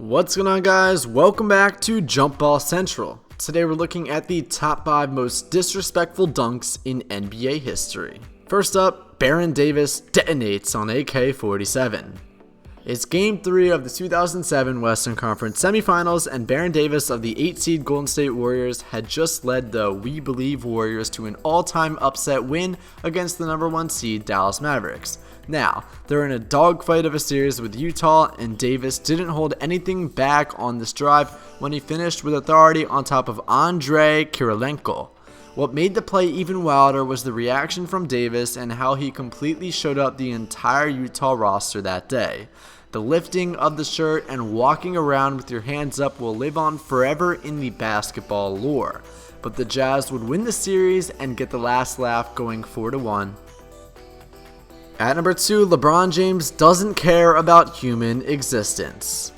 What's going on, guys? Welcome back to Jump Ball Central. Today we're looking at the top 5 most disrespectful dunks in NBA history. First up, Baron Davis detonates on AK-47. It's Game 3 of the 2007 Western Conference Semifinals, and Baron Davis of the 8-seed Golden State Warriors had just led the We Believe Warriors to an all-time upset win against the number 1 seed Dallas Mavericks. Now, they're in a dogfight of a series with Utah, and Davis didn't hold anything back on this drive when he finished with authority on top of Andrei Kirilenko. What made the play even wilder was the reaction from Davis and how he completely showed up the entire Utah roster that day. The lifting of the shirt and walking around with your hands up will live on forever in the basketball lore, but the Jazz would win the series and get the last laugh, going 4-1. At number 2, LeBron James doesn't care about human existence.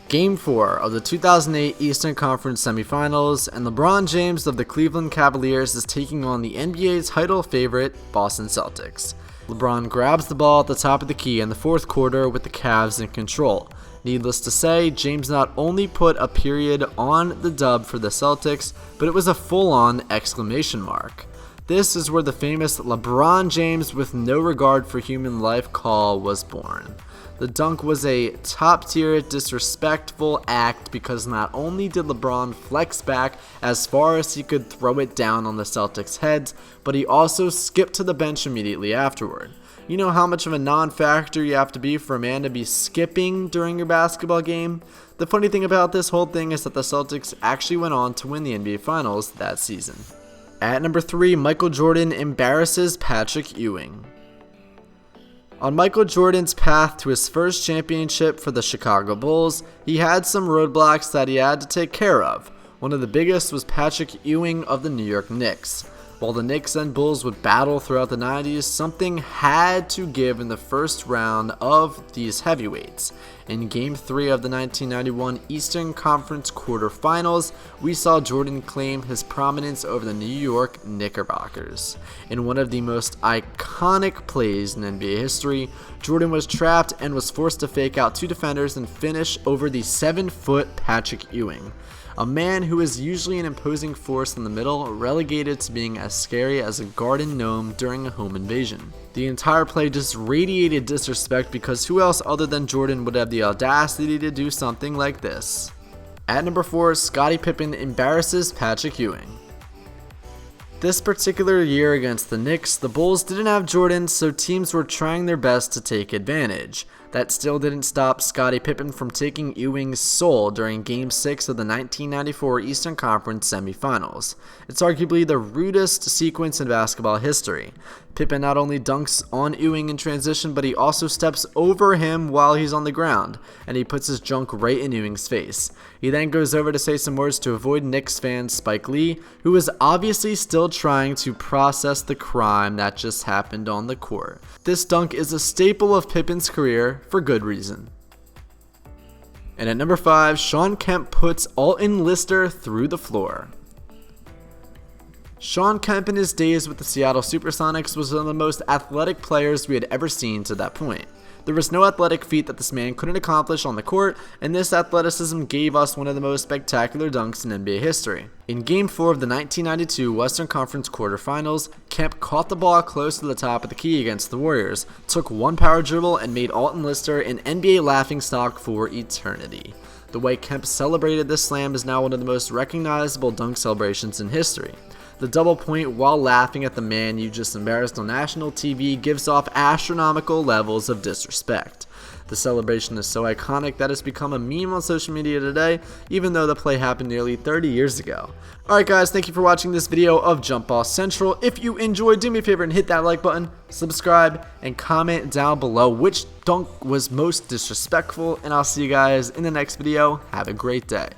Game 4 of the 2008 Eastern Conference Semifinals, and LeBron James of the Cleveland Cavaliers is taking on the NBA title favorite Boston Celtics. LeBron grabs the ball at the top of the key in the fourth quarter with the Cavs in control. Needless to say, James not only put a period on the dub for the Celtics, but it was a full-on exclamation mark. This is where the famous LeBron James with no regard for human life call was born. The dunk was a top-tier disrespectful act because not only did LeBron flex back as far as he could throw it down on the Celtics' heads, but he also skipped to the bench immediately afterward. You know how much of a non-factor you have to be for a man to be skipping during your basketball game? The funny thing about this whole thing is that the Celtics actually went on to win the NBA Finals that season. At number 3, Michael Jordan embarrasses Patrick Ewing. On Michael Jordan's path to his first championship for the Chicago Bulls, he had some roadblocks that he had to take care of. One of the biggest was Patrick Ewing of the New York Knicks. While the Knicks and Bulls would battle throughout the 90s, something had to give in the first round of these heavyweights. In Game 3 of the 1991 Eastern Conference quarterfinals, we saw Jordan claim his prominence over the New York Knickerbockers. In one of the most iconic plays in NBA history, Jordan was trapped and was forced to fake out 2 defenders and finish over the 7-foot Patrick Ewing. A man who is usually an imposing force in the middle, relegated to being as scary as a garden gnome during a home invasion. The entire play just radiated disrespect because who else other than Jordan would have the audacity to do something like this? At number 4, Scottie Pippen embarrasses Patrick Ewing. This particular year against the Knicks, the Bulls didn't have Jordan, so teams were trying their best to take advantage. That still didn't stop Scottie Pippen from taking Ewing's soul during Game 6 of the 1994 Eastern Conference Semifinals. It's arguably the rudest sequence in basketball history. Pippen not only dunks on Ewing in transition, but he also steps over him while he's on the ground, and he puts his junk right in Ewing's face. He then goes over to say some words to avoid Knicks fan Spike Lee, who is obviously still trying to process the crime that just happened on the court. This dunk is a staple of Pippen's career for good reason. And at number 5, Shawn Kemp puts Alton Lister through the floor. Shawn Kemp in his days with the Seattle Supersonics was one of the most athletic players we had ever seen to that point. There was no athletic feat that this man couldn't accomplish on the court, and this athleticism gave us one of the most spectacular dunks in NBA history. In Game 4 of the 1992 Western Conference quarterfinals, Kemp caught the ball close to the top of the key against the Warriors, took one power dribble, and made Alton Lister an NBA laughingstock for eternity. The way Kemp celebrated this slam is now one of the most recognizable dunk celebrations in history. The double point while laughing at the man you just embarrassed on national TV gives off astronomical levels of disrespect. The celebration is so iconic that it's become a meme on social media today, even though the play happened nearly 30 years ago. Alright guys, thank you for watching this video of Jump Ball Central. If you enjoyed, do me a favor and hit that like button, subscribe, and comment down below which dunk was most disrespectful, and I'll see you guys in the next video. Have a great day.